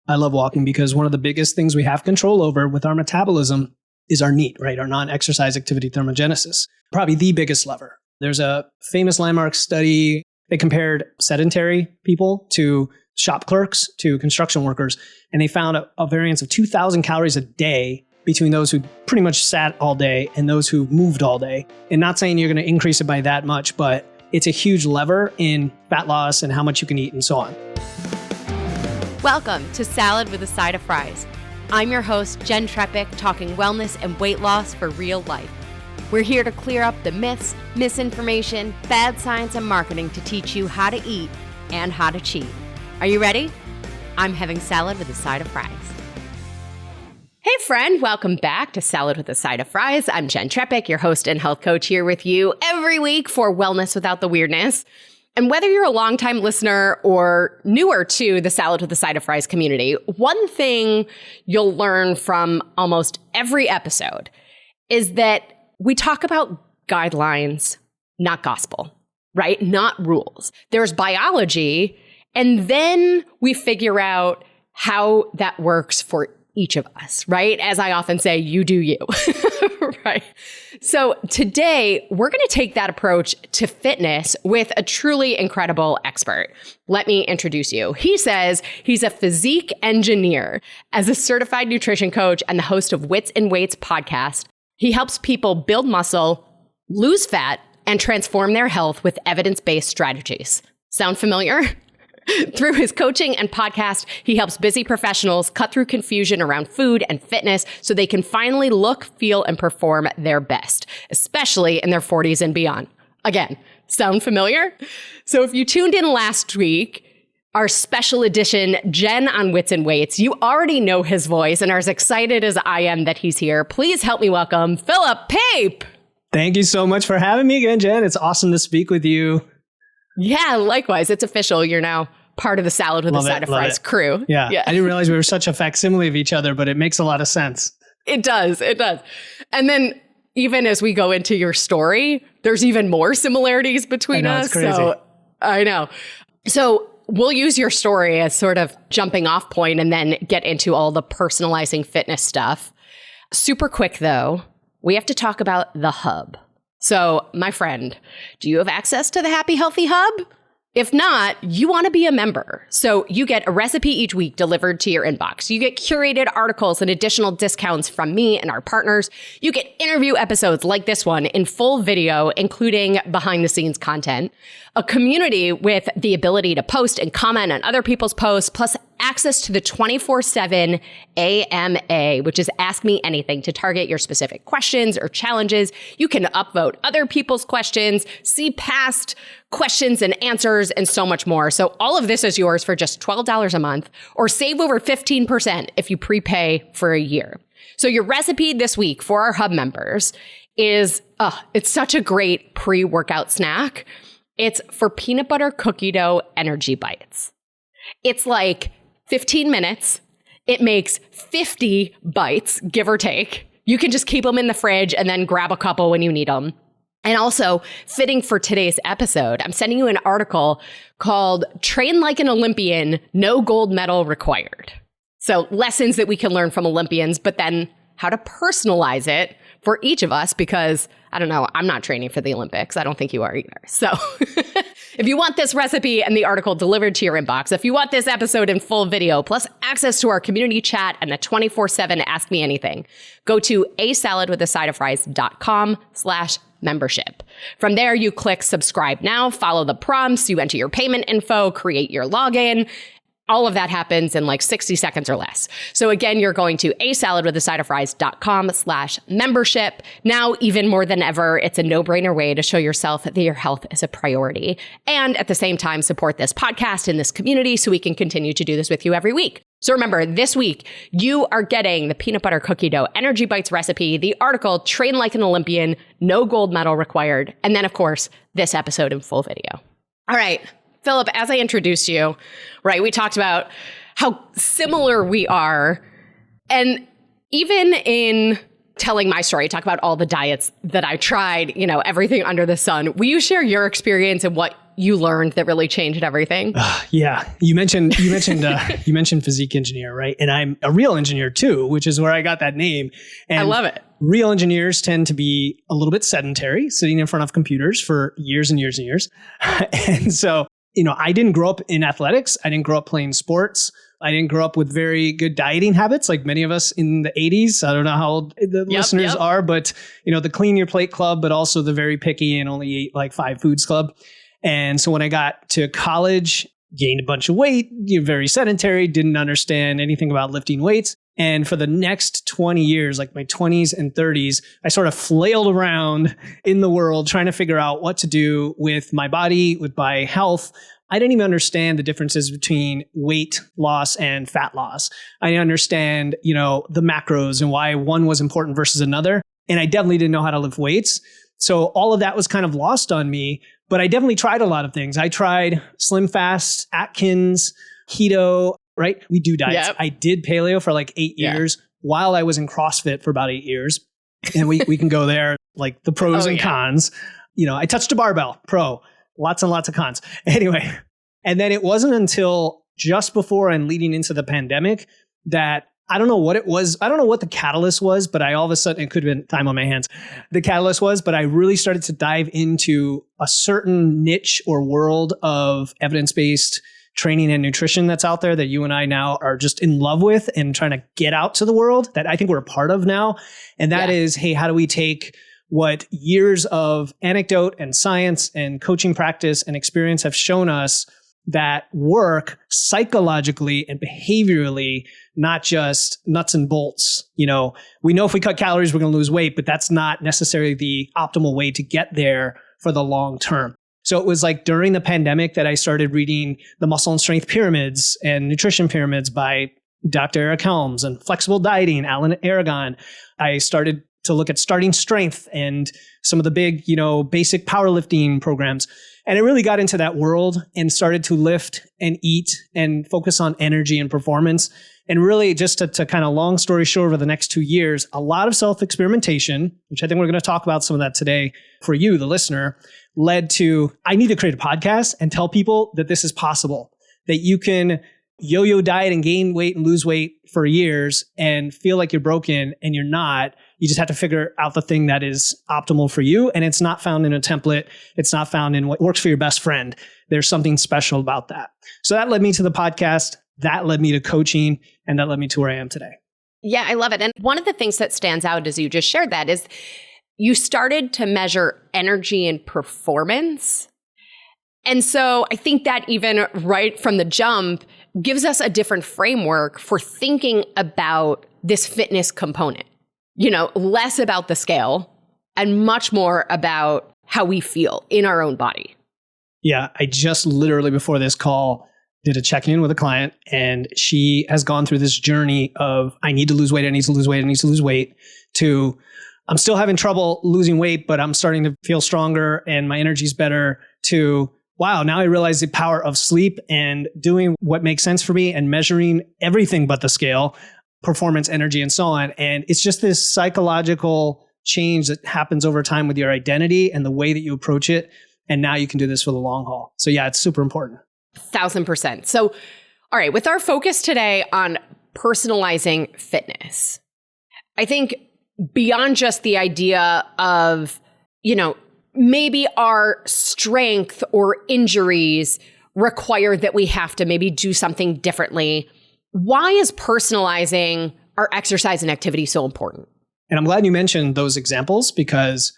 I love walking because one of the biggest things we have control over with our metabolism is our NEAT, right? Our non-exercise activity thermogenesis. Probably the biggest lever. There's a famous landmark study. They compared sedentary people to shop clerks to construction workers, and they found a variance of 2,000 calories a day between those who pretty much sat all day and those who moved all day. And not saying you're going to increase it by that much, but it's a huge lever in fat loss and how much you can eat and so on. Welcome to Salad with a Side of Fries. I'm your host, Jenn Trepeck, talking wellness and weight loss for real life. We're here to clear up the myths, misinformation, bad science, and marketing to teach you how to eat and how to cheat. Are you ready? I'm having salad with a side of fries. Hey friend, welcome back to Salad with a Side of Fries. I'm Jenn Trepeck, your host and health coach, here with you every week for Wellness Without the Weirdness. And whether you're a longtime listener or newer to the Salad with a Side of Fries community, one thing you'll learn from almost every episode is that we talk about guidelines, not gospel, right? Not rules. There's biology, and then we figure out how that works for each of us, right? As I often say, you do you, right? So today, we're going to take that approach to fitness with a truly incredible expert. Let me introduce you. He says he's a physique engineer. As a certified nutrition coach and the host of Wits and Weights podcast, he helps people build muscle, lose fat, and transform their health with evidence-based strategies. Sound familiar? Through his coaching and podcast, he helps busy professionals cut through confusion around food and fitness so they can finally look, feel, and perform their best, especially in their 40s and beyond. Again, sound familiar? So if you tuned in last week, our special edition Jenn on Wits and Weights, you already know his voice and are as excited as I am that he's here. Please help me welcome Pape. Thank you so much for having me again, Jen. It's awesome to speak with you. Yeah, likewise. It's official. You're now part of the Salad with a Side of Fries crew. Yeah. I didn't realize we were such a facsimile of each other, but it makes a lot of sense. It does. It does. And then even as we go into your story, there's even more similarities between us. It's crazy. So I know. So we'll use your story as sort of jumping off point and then get into all the personalizing fitness stuff. Super quick though, we have to talk about the hub. So, my friend, do you have access to the Happy Healthy Hub? If not, you want to be a member. So you get a recipe each week delivered to your inbox. You get curated articles and additional discounts from me and our partners. You get interview episodes like this one in full video, including behind the scenes content, a community with the ability to post and comment on other people's posts, plus access to the 24/7 AMA, which is Ask Me Anything, to target your specific questions or challenges. You can upvote other people's questions, see past questions and answers, and so much more. So all of this is yours for just $12 a month, or save over 15% if you prepay for a year. So your recipe this week for our hub members is, it's such a great pre-workout snack. It's for peanut butter cookie dough energy bites. It's like 15 minutes. It makes 50 bites, give or take. You can just keep them in the fridge and then grab a couple when you need them. And also, fitting for today's episode, I'm sending you an article called Train Like an Olympian, No Gold Medal Required. So lessons that we can learn from Olympians, but then how to personalize it for each of us, because I don't know, I'm not training for the Olympics. I don't think you are either. So if you want this recipe and the article delivered to your inbox, if you want this episode in full video, plus access to our community chat and the 24/7 Ask Me Anything, go to asaladwithasideofries.com/membership. From there, you click subscribe now, follow the prompts, you enter your payment info, create your login. All of that happens in like 60 seconds or less. So again, you're going to asaladwithasideofries.com/membership. Now, even more than ever, it's a no-brainer way to show yourself that your health is a priority. And at the same time, support this podcast and this community so we can continue to do this with you every week. So remember, this week, you are getting the peanut butter cookie dough energy bites recipe, the article Train Like an Olympian, No Gold Medal Required, and then, of course, this episode in full video. All right. Philip, as I introduced you, right, we talked about how similar we are. And even in telling my story, talk about all the diets that I tried, everything under the sun. Will you share your experience and what you learned that really changed everything? Yeah. You mentioned physique engineer, right? And I'm a real engineer too, which is where I got that name. And I love it. Real engineers tend to be a little bit sedentary, sitting in front of computers for years and years and years. And so, I didn't grow up in athletics. I didn't grow up playing sports. I didn't grow up with very good dieting habits like many of us in the 80s. I don't know how old the listeners are, but the clean your plate club, but also the very picky and only eat like 5 foods club. And so when I got to college, gained a bunch of weight, very sedentary, didn't understand anything about lifting weights. And for the next 20 years, like my 20s and 30s, I sort of flailed around in the world trying to figure out what to do with my body, with my health. I didn't even understand the differences between weight loss and fat loss. I didn't understand, the macros and why one was important versus another. And I definitely didn't know how to lift weights. So all of that was kind of lost on me, but I definitely tried a lot of things. I tried Slim Fast, Atkins, keto, right? We do diets. Yep. I did paleo for like 8 years while I was in CrossFit for about 8 years. And we can go there, like the pros and cons. I touched a barbell, pro, lots and lots of cons. Anyway, and then it wasn't until just before and leading into the pandemic that I don't know what it was. I don't know what the catalyst was, but I all of a sudden, it could have been time on my hands. The catalyst was, but I really started to dive into a certain niche or world of evidence-based training and nutrition that's out there that you and I now are just in love with and trying to get out to the world that I think we're a part of now. And that is, hey, how do we take what years of anecdote and science and coaching practice and experience have shown us that work psychologically and behaviorally, not just nuts and bolts. We know if we cut calories, we're going to lose weight, but that's not necessarily the optimal way to get there for the long term. So it was like during the pandemic that I started reading the muscle and strength pyramids and nutrition pyramids by Dr. Eric Helms and flexible dieting, Alan Aragon. I started to look at starting strength and some of the big, basic powerlifting programs. And I really got into that world and started to lift and eat and focus on energy and performance. And really just to kind of long story short, over the next 2 years, a lot of self-experimentation, which I think we're going to talk about some of that today for you, the listener, led to, I need to create a podcast and tell people that this is possible, that you can yo-yo diet and gain weight and lose weight for years and feel like you're broken and you're not. You just have to figure out the thing that is optimal for you. And it's not found in a template. It's not found in what works for your best friend. There's something special about that. So that led me to the podcast. That led me to coaching. And that led me to where I am today. Yeah, I love it. And one of the things that stands out as you just shared that is you started to measure energy and performance. And so I think that even right from the jump gives us a different framework for thinking about this fitness component. Less about the scale and much more about how we feel in our own body. Yeah, I just literally before this call did a check-in with a client, and she has gone through this journey of I need to lose weight, I need to lose weight, I need to lose weight, to I'm still having trouble losing weight, but I'm starting to feel stronger and my energy's better, to wow, now I realize the power of sleep and doing what makes sense for me and measuring everything but the scale, performance, energy, and so on. And it's just this psychological change that happens over time with your identity and the way that you approach it. And now you can do this for the long haul. So yeah, it's super important. 1000%. So, all right, with our focus today on personalizing fitness, I think beyond just the idea of, maybe our strength or injuries require that we have to maybe do something differently. Why is personalizing our exercise and activity so important? And I'm glad you mentioned those examples because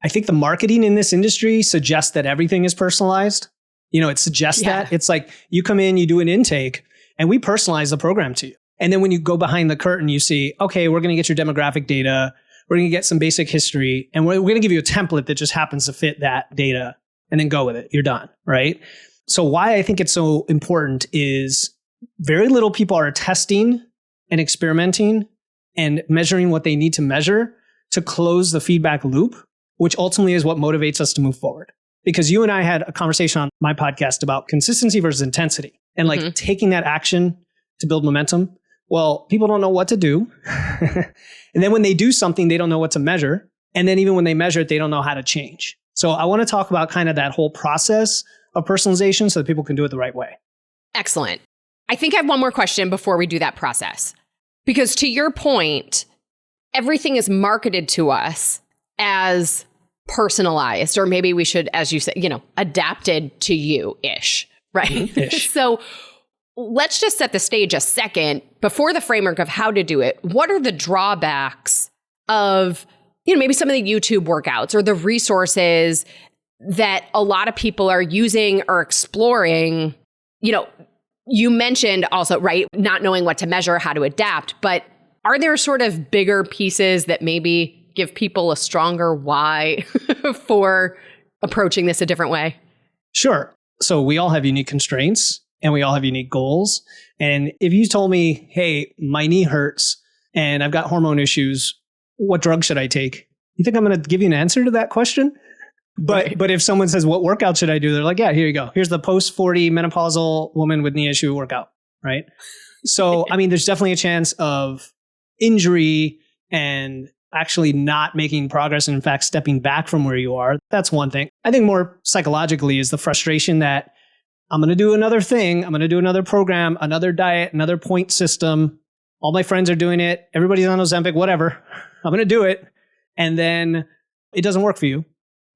I think the marketing in this industry suggests that everything is personalized. It suggests that. It's like you come in, you do an intake, and we personalize the program to you. And then when you go behind the curtain, you see, okay, we're going to get your demographic data. We're going to get some basic history, and we're going to give you a template that just happens to fit that data and then go with it. You're done, right? So why I think it's so important is very little people are testing and experimenting and measuring what they need to measure to close the feedback loop, which ultimately is what motivates us to move forward. Because you and I had a conversation on my podcast about consistency versus intensity and like taking that action to build momentum. Well, people don't know what to do. And then when they do something, they don't know what to measure. And then even when they measure it, they don't know how to change. So I want to talk about kind of that whole process of personalization so that people can do it the right way. Excellent. I think I have one more question before we do that process. Because to your point, everything is marketed to us as personalized, or maybe we should, as you said, adapted to you-ish, right? Ish. So let's just set the stage a second before the framework of how to do it. What are the drawbacks of, maybe some of the YouTube workouts or the resources that a lot of people are using or exploring? You mentioned also, right, not knowing what to measure, how to adapt, but are there sort of bigger pieces that maybe give people a stronger why for approaching this a different way? Sure. So we all have unique constraints and we all have unique goals. And if you told me, hey, my knee hurts and I've got hormone issues, what drug should I take? You think I'm going to give you an answer to that question? But if someone says, what workout should I do? They're like, yeah, here you go. Here's the post-40 menopausal woman with knee issue workout, right? So, there's definitely a chance of injury and actually not making progress and in fact stepping back from where you are. That's one thing. I think more psychologically is the frustration that I'm going to do another thing. I'm going to do another program, another diet, another point system. All my friends are doing it. Everybody's on Ozempic, whatever. I'm going to do it. And then it doesn't work for you,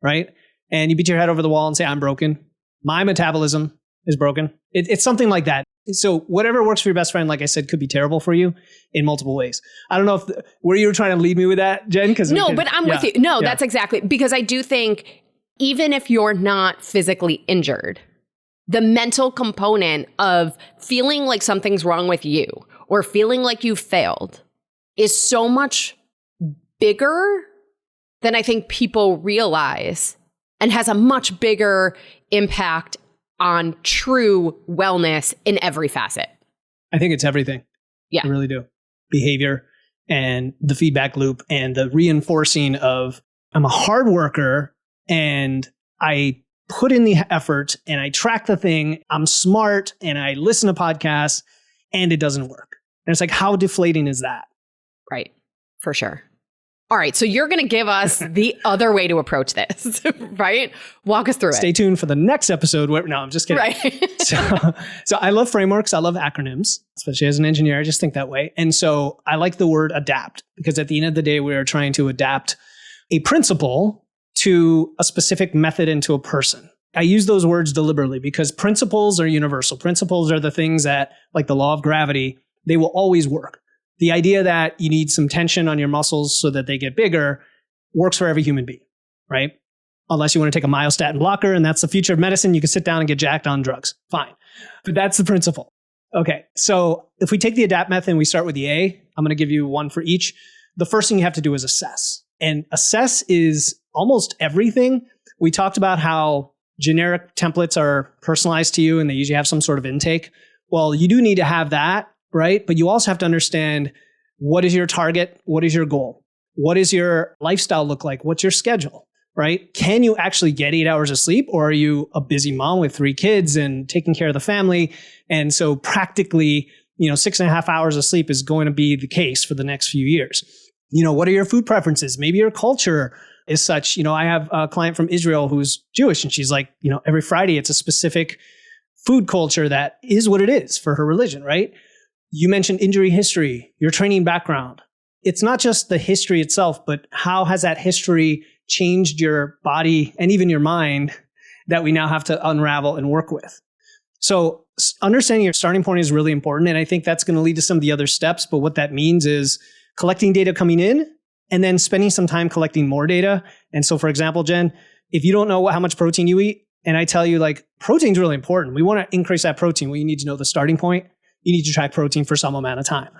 right? And you beat your head over the wall and say, I'm broken. My metabolism is broken. It's something like that. So whatever works for your best friend, like I said, could be terrible for you in multiple ways. I don't know where you were trying to lead me with that, Jen? But I'm with you. No, that's exactly. Because I do think even if you're not physically injured, the mental component of feeling like something's wrong with you or feeling like you failed is so much bigger than I think people realize, and has a much bigger impact on true wellness in every facet. I think it's everything. Yeah. I really do. Behavior and the feedback loop and the reinforcing of I'm a hard worker and I put in the effort and I track the thing. I'm smart and I listen to podcasts and it doesn't work. And it's like, how deflating is that? Right. For sure. All right. So you're going to give us the other way to approach this, right? Walk us through it. Stay tuned for the next episode. No, I'm just kidding. Right. So I love frameworks. I love acronyms, especially as an engineer. I just think that way. And so I like the word adapt because at the end of the day, we are trying to adapt a principle to a specific method and to a person. I use those words deliberately because principles are universal. Principles are the things that, like the law of gravity, they will always work. The idea that you need some tension on your muscles so that they get bigger works for every human being, right? Unless you want to take a myostatin blocker and that's the future of medicine, you can sit down and get jacked on drugs. Fine. But that's the principle. Okay. So if we take the adapt method and we start with the A, I'm going to give you one for each. The first thing you have to do is assess. And assess is almost everything. We talked about how generic templates are personalized to you and they usually have some sort of intake. Well, you do need to have that, right? But you also have to understand what is your target? What is your goal? What does your lifestyle look like? What's your schedule, right? Can you actually get 8 hours of sleep, or are you a busy mom with 3 kids and taking care of the family? And so practically, 6.5 hours of sleep is going to be the case for the next few years. What are your food preferences? Maybe your culture is such. I have a client from Israel who's Jewish and she's like, every Friday it's a specific food culture that is what it is for her religion, right? You mentioned injury history, your training background. It's not just the history itself, but how has that history changed your body and even your mind that we now have to unravel and work with? So understanding your starting point is really important. And I think that's going to lead to some of the other steps. But what that means is collecting data coming in and then spending some time collecting more data. And so, for example, Jen, if you don't know how much protein you eat, and I tell you protein's really important. We want to increase that protein. Well, you need to know the starting point. You need to track protein for some amount of time.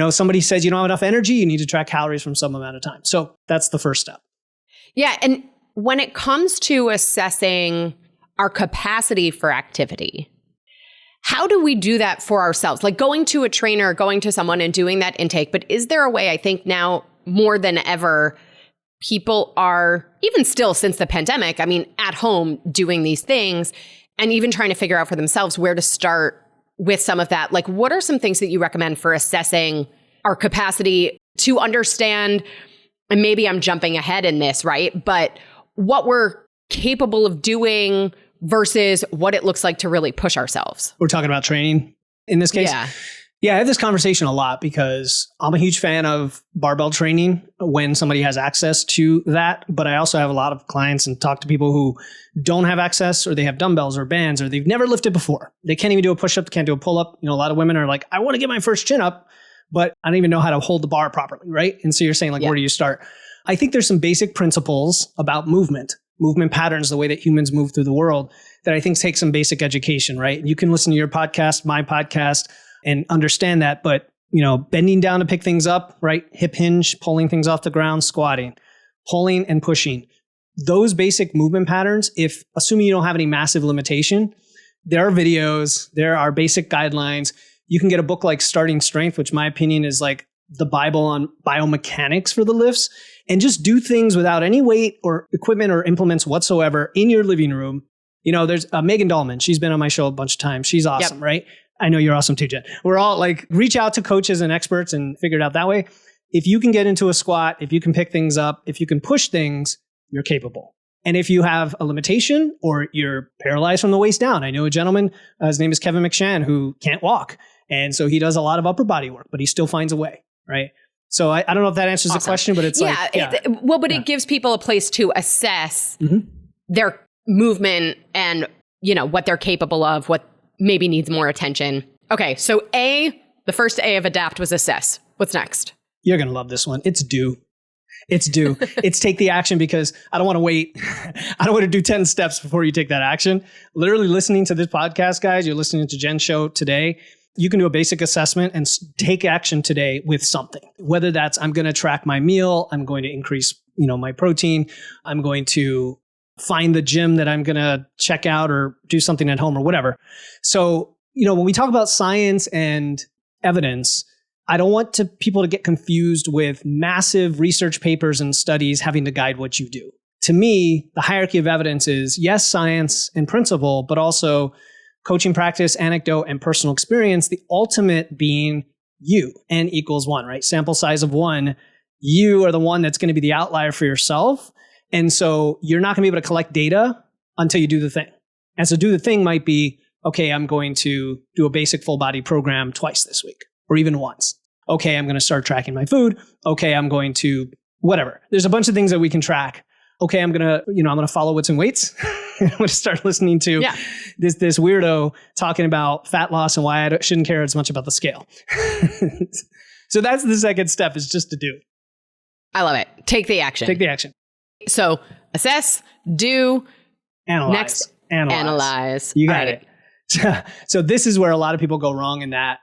Somebody says you don't have enough energy, you need to track calories from some amount of time. So that's the first step. Yeah. And when it comes to assessing our capacity for activity, how do we do that for ourselves? Like going to a trainer, going to someone and doing that intake. But is there a way, I think now more than ever, people are, even still since the pandemic, at home doing these things and even trying to figure out for themselves where to start with some of that? Like, what are some things that you recommend for assessing our capacity to understand, and maybe I'm jumping ahead in this, right? But what we're capable of doing versus what it looks like to really push ourselves. We're talking about training in this case. Yeah, I have this conversation a lot because I'm a huge fan of barbell training when somebody has access to that. But I also have a lot of clients and talk to people who don't have access, or they have dumbbells or bands, or they've never lifted before. They can't even do a push-up, can't do a pull-up. A lot of women are like, I want to get my first chin up, but I don't even know how to hold the bar properly, right? And so you're saying where do you start? I think there's some basic principles about movement patterns, the way that humans move through the world, that I think take some basic education, right? You can listen to your podcast, my podcast, and understand that. But, bending down to pick things up, right? Hip hinge, pulling things off the ground, squatting, pulling and pushing. Those basic movement patterns, if assuming you don't have any massive limitation, there are videos, there are basic guidelines. You can get a book like Starting Strength, which my opinion is like the Bible on biomechanics for the lifts, and just do things without any weight or equipment or implements whatsoever in your living room. There's Megan Dahlman. She's been on my show a bunch of times. She's awesome, right? I know you're awesome too, Jen. We're all reach out to coaches and experts and figure it out that way. If you can get into a squat, if you can pick things up, if you can push things, you're capable. And if you have a limitation or you're paralyzed from the waist down, I know a gentleman, his name is Kevin McShann, who can't walk. And so he does a lot of upper body work, but he still finds a way, right? So I don't know if that answers the question, but it's it gives people a place to assess their movement and, what they're capable of, what maybe needs more attention. Okay, so the first A of ADAPT was assess. What's next? You're going to love this one. It's do. It's take the action, because I don't want to wait. I don't want to do 10 steps before you take that action. Literally listening to this podcast, guys, you're listening to Jen's show today. You can do a basic assessment and take action today with something. Whether that's, I'm going to track my meal, I'm going to increase, my protein, I'm going to find the gym that I'm going to check out, or do something at home, or whatever. So, when we talk about science and evidence, I don't want people to get confused with massive research papers and studies having to guide what you do. To me, the hierarchy of evidence is, yes, science and principle, but also coaching practice, anecdote, and personal experience, the ultimate being you, N equals 1, right? Sample size of 1. You are the one that's going to be the outlier for yourself. And so you're not going to be able to collect data until you do the thing. And so do the thing might be, okay, I'm going to do a basic full body program twice this week, or even once. Okay, I'm going to start tracking my food. Okay, I'm going to whatever. There's a bunch of things that we can track. Okay, I'm going to follow what's in weights. I'm going to start listening to this weirdo talking about fat loss and why I shouldn't care as much about the scale. So that's the second step, is just to do. I love it. Take the action. Take the action. So assess, do, analyze. Next, analyze. You got it. So this is where a lot of people go wrong, in that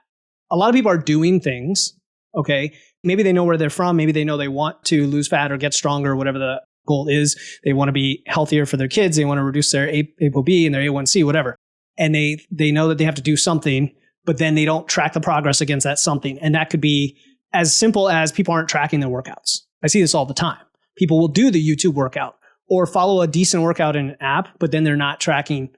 a lot of people are doing things. Okay. Maybe they know where they're from. Maybe they know they want to lose fat or get stronger, or whatever the goal is. They want to be healthier for their kids. They want to reduce their ApoB and their A1C, whatever. And they know that they have to do something, but then they don't track the progress against that something. And that could be as simple as people aren't tracking their workouts. I see this all the time. People will do the YouTube workout or follow a decent workout in an app, but then they're not tracking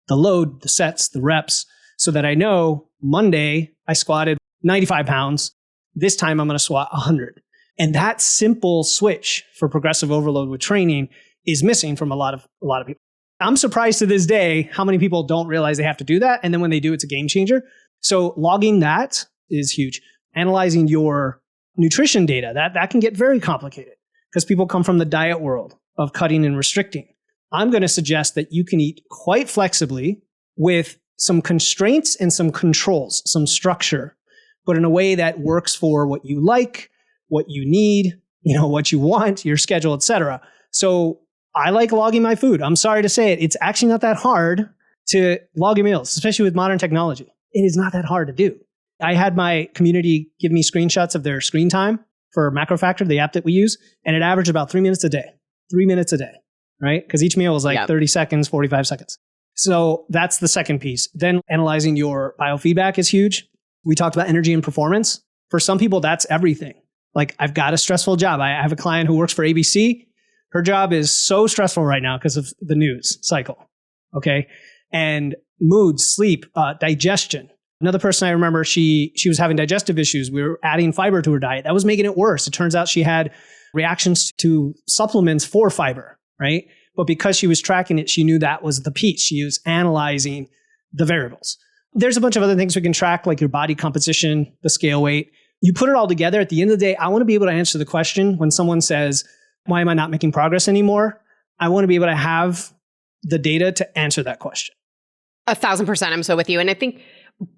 the load, the sets, the reps, so that I know Monday I squatted 95 pounds. This time I'm going to squat 100. And that simple switch for progressive overload with training is missing from a lot of people. I'm surprised to this day how many people don't realize they have to do that. And then when they do, it's a game changer. So logging that is huge. Analyzing your nutrition data, that can get very complicated, because people come from the diet world of cutting and restricting. I'm going to suggest that you can eat quite flexibly with some constraints and some controls, some structure, but in a way that works for what you like, what you need, what you want, your schedule, etc. So I like logging my food. I'm sorry to say it. It's actually not that hard to log your meals, especially with modern technology. It is not that hard to do. I had my community give me screenshots of their screen time for MacroFactor, the app that we use, and it averaged about 3 minutes a day. 3 minutes a day, right? Because each meal was 30 seconds, 45 seconds. So that's the second piece. Then analyzing your biofeedback is huge. We talked about energy and performance. For some people, that's everything. Like, I've got a stressful job. I have a client who works for ABC. Her job is so stressful right now because of the news cycle. Okay. And mood, sleep, digestion. Another person I remember, she was having digestive issues. We were adding fiber to her diet. That was making it worse. It turns out she had reactions to supplements for fiber, right? But because she was tracking it, she knew that was the piece. She was analyzing the variables. There's a bunch of other things we can track, like your body composition, the scale weight. You put it all together. At the end of the day, I want to be able to answer the question when someone says, why am I not making progress anymore? I want to be able to have the data to answer that question. 1,000%. I'm so with you. And I think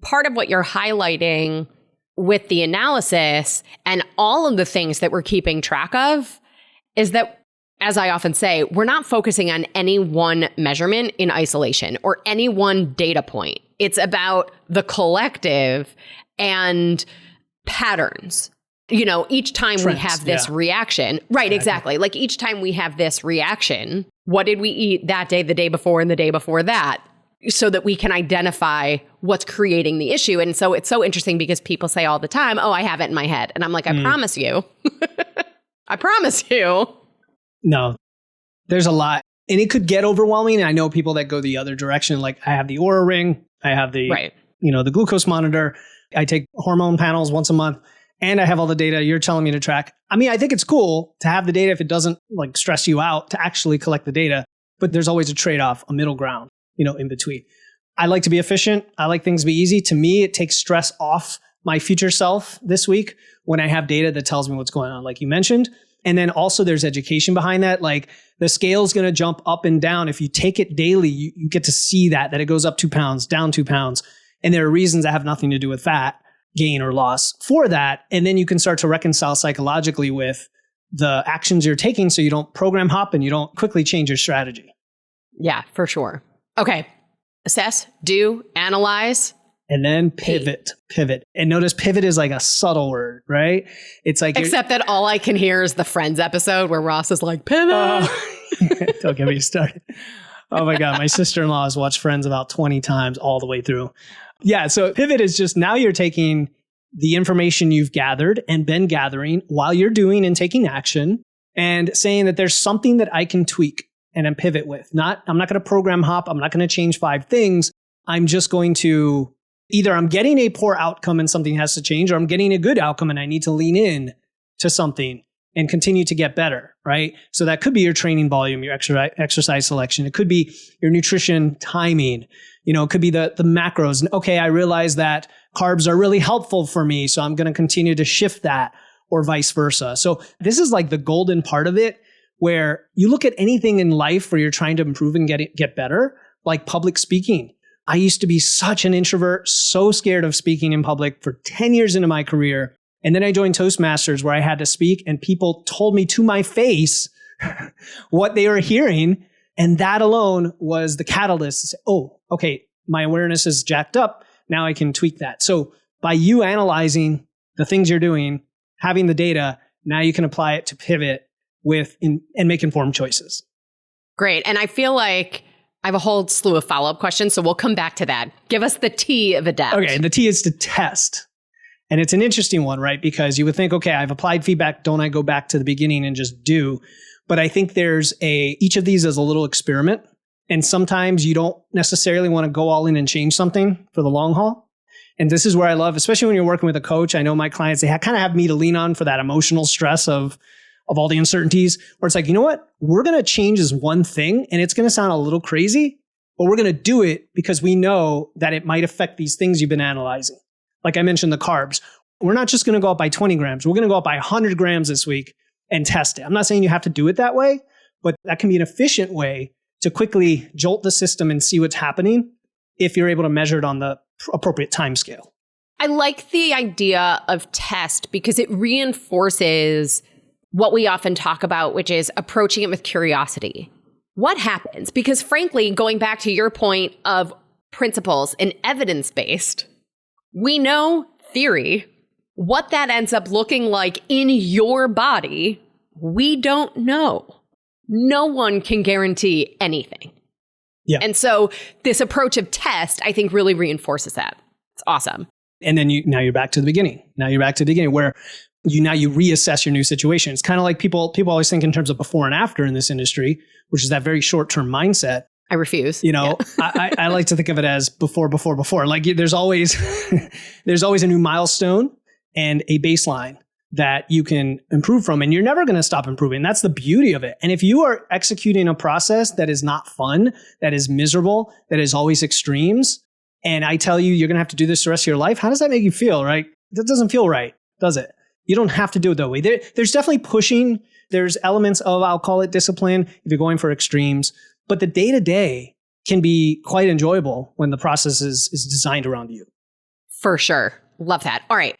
part of what you're highlighting with the analysis and all of the things that we're keeping track of is that, as I often say, we're not focusing on any one measurement in isolation or any one data point. It's about the collective and patterns. You know, each time Trends, we have this reaction, right? Exactly. Like each time we have this reaction, what did we eat that day, the day before, and the day before that? So that we can identify what's creating the issue. And so it's so interesting because people say all the time, oh, I have it in my head. And I'm like, I promise you. I promise you. No, there's a lot. And it could get overwhelming. And I know people that go the other direction. Like I have the Oura Ring. I have the, the glucose monitor. I take hormone panels once a month. And I have all the data you're telling me to track. I mean, I think it's cool to have the data if it doesn't like stress you out to actually collect the data. But there's always a trade-off, a middle ground, in between. I like to be efficient. I like things to be easy. To me, it takes stress off my future self this week when I have data that tells me what's going on, like you mentioned. And then also there's education behind that. Like the scale is going to jump up and down. If you take it daily, you get to see that it goes up 2 pounds, down 2 pounds. And there are reasons that have nothing to do with fat gain or loss for that. And then you can start to reconcile psychologically with the actions you're taking so you don't program hop and you don't quickly change your strategy. Yeah, for sure. Okay. Assess, do, analyze. And then pivot. And notice pivot is like a subtle word, right? It's like... Except that all I can hear is the Friends episode where Ross is like, pivot. Don't get me started. Oh my God. My sister-in-law has watched Friends about 20 times all the way through. Yeah. So pivot is just now you're taking the information you've gathered and been gathering while you're doing and taking action and saying that there's something that I can tweak and then pivot with. I'm not going to program hop. I'm not going to change 5 things. I'm just going to either I'm getting a poor outcome and something has to change, or I'm getting a good outcome and I need to lean in to something and continue to get better, right? So that could be your training volume, your exercise selection. It could be your nutrition timing. It could be the macros. And okay, I realize that carbs are really helpful for me, so I'm going to continue to shift that, or vice versa. So this is like the golden part of it, where you look at anything in life where you're trying to improve and get better, like public speaking. I used to be such an introvert, so scared of speaking in public for 10 years into my career. And then I joined Toastmasters where I had to speak and people told me to my face what they were hearing. And that alone was the catalyst to say, oh, okay, my awareness is jacked up. Now I can tweak that. So by you analyzing the things you're doing, having the data, now you can apply it to pivot and make informed choices. Great. And I feel like I have a whole slew of follow-up questions, so we'll come back to that. Give us the T of adapt. Okay, and the T is to test. And it's an interesting one, right? Because you would think, okay, I've applied feedback. Don't I go back to the beginning and just do? But I think each of these is a little experiment. And sometimes you don't necessarily want to go all in and change something for the long haul. And this is where I love, especially when you're working with a coach, I know my clients, they kind of have me to lean on for that emotional stress of all the uncertainties, where it's like, you know what? We're going to change this one thing and it's going to sound a little crazy, but we're going to do it because we know that it might affect these things you've been analyzing. Like I mentioned, the carbs. We're not just going to go up by 20 grams. We're going to go up by 100 grams this week and test it. I'm not saying you have to do it that way, but that can be an efficient way to quickly jolt the system and see what's happening if you're able to measure it on the appropriate time scale. I like the idea of test because it reinforces what we often talk about, which is approaching it with curiosity. What happens? Because frankly, going back to your point of principles and evidence-based, we know theory. What that ends up looking like in your body, we don't know. No one can guarantee anything. Yeah. And so this approach of test, I think, really reinforces that. It's awesome. And then now you're back to the beginning. Where you reassess your new situation. It's kind of like people always think in terms of before and after in this industry, which is that very short-term mindset. I refuse. I like to think of it as before. Like there's always a new milestone and a baseline that you can improve from, and you're never going to stop improving. That's the beauty of it. And if you are executing a process that is not fun, that is miserable, that is always extremes, and I tell you, you're going to have to do this the rest of your life, how does that make you feel, right? That doesn't feel right, does it? You don't have to do it that way. There's definitely pushing. There's elements of, I'll call it discipline, if you're going for extremes. But the day-to-day can be quite enjoyable when the process is designed around you. For sure. Love that. All right.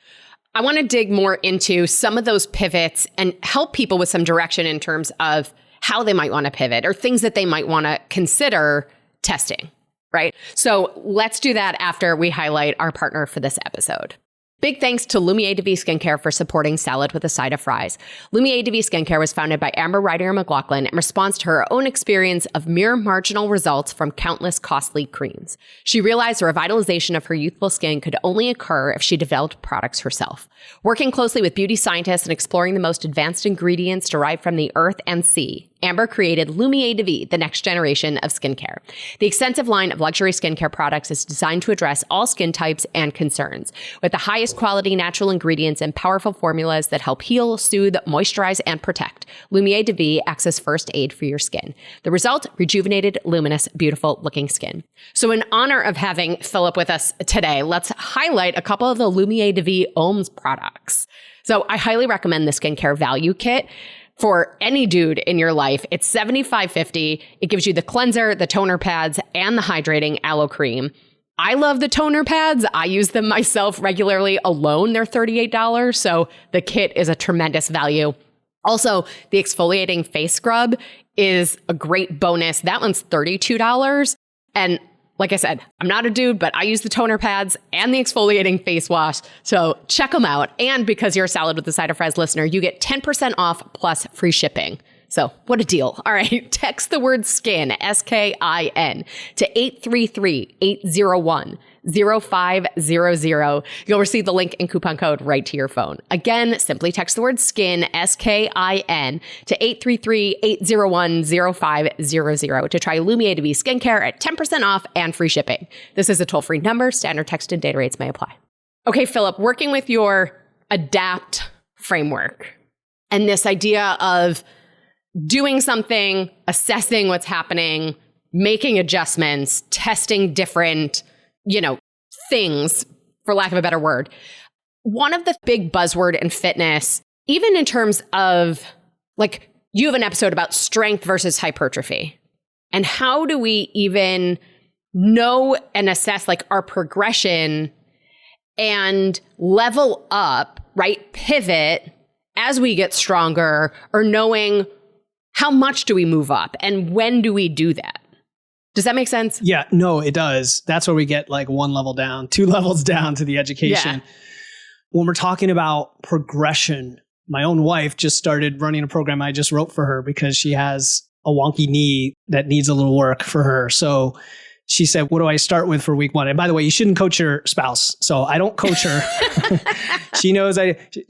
I want to dig more into some of those pivots and help people with some direction in terms of how they might want to pivot or things that they might want to consider testing, right? So let's do that after we highlight our partner for this episode. Big thanks to Lumiere de Vie Skincare for supporting Salad with a Side of Fries. Lumiere de Vie Skincare was founded by Amber Ryder McLaughlin in response to her own experience of mere marginal results from countless costly creams. She realized the revitalization of her youthful skin could only occur if she developed products herself. Working closely with beauty scientists and exploring the most advanced ingredients derived from the earth and sea, Amber created Lumiere de Vie, the next generation of skincare. The extensive line of luxury skincare products is designed to address all skin types and concerns, with the highest quality natural ingredients and powerful formulas that help heal, soothe, moisturize, and protect. Lumiere de Vie acts as first aid for your skin. The result? Rejuvenated, luminous, beautiful looking skin. So in honor of having Philip with us today, let's highlight a couple of the Lumiere de Vie OMS products. So I highly recommend the Skincare Value Kit. For any dude in your life, it's $75.50. It gives you the cleanser, the toner pads, and the hydrating aloe cream. I love the toner pads. I use them myself regularly alone. They're $38. So the kit is a tremendous value. Also, the exfoliating face scrub is a great bonus. That one's $32. And like I said, I'm not a dude, but I use the toner pads and the exfoliating face wash. So check them out. And because you're a Salad with a Side of Fries listener, you get 10% off plus free shipping. So what a deal. All right. Text the word SKIN, SKIN, to 833-801-0500. You'll receive the link and coupon code right to your phone. Again, simply text the word SKIN, SKIN, to 833-801-0500 to try Lumiere de Vie Skincare at 10% off and free shipping. This is a toll-free number. Standard text and data rates may apply. Okay, Philip, working with your ADAPT framework and this idea of doing something, assessing what's happening, making adjustments, testing different, things, for lack of a better word. One of the big buzzword in fitness, even in terms of, like, you have an episode about strength versus hypertrophy. And how do we even know and assess, like, our progression and level up, right? Pivot as we get stronger, or knowing how much do we move up and when do we do that? Does that make sense? Yeah, no, it does. That's where we get like one level down, 2 levels down to the education. Yeah. When we're talking about progression, my own wife just started running a program I just wrote for her because she has a wonky knee that needs a little work for her. So she said, what do I start with for week 1? And by the way, you shouldn't coach your spouse. So I don't coach her. She knows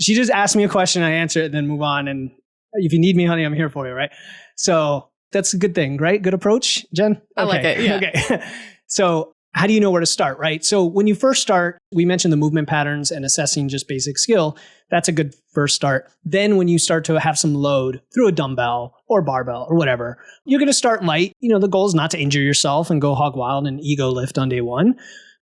she just asked me a question, I answer it and then move on. And if you need me, honey, I'm here for you, right? So that's a good thing, right? Good approach, Jen? Okay. I like it, yeah. Okay. So how do you know where to start, right? So when you first start, we mentioned the movement patterns and assessing just basic skill. That's a good first start. Then when you start to have some load through a dumbbell or barbell or whatever, you're going to start light. The goal is not to injure yourself and go hog wild and ego lift on day 1.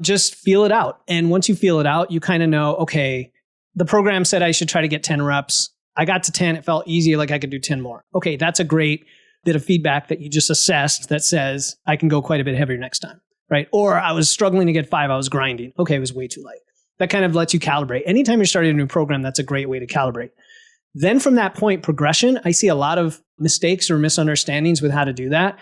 Just feel it out. And once you feel it out, you kind of know, okay, the program said I should try to get 10 reps. I got to 10. It felt easy, like I could do 10 more. Okay, that's a great bit of feedback that you just assessed that says I can go quite a bit heavier next time, right? Or I was struggling to get 5. I was grinding. Okay, it was way too light. That kind of lets you calibrate. Anytime you're starting a new program, that's a great way to calibrate. Then from that point, progression, I see a lot of mistakes or misunderstandings with how to do that.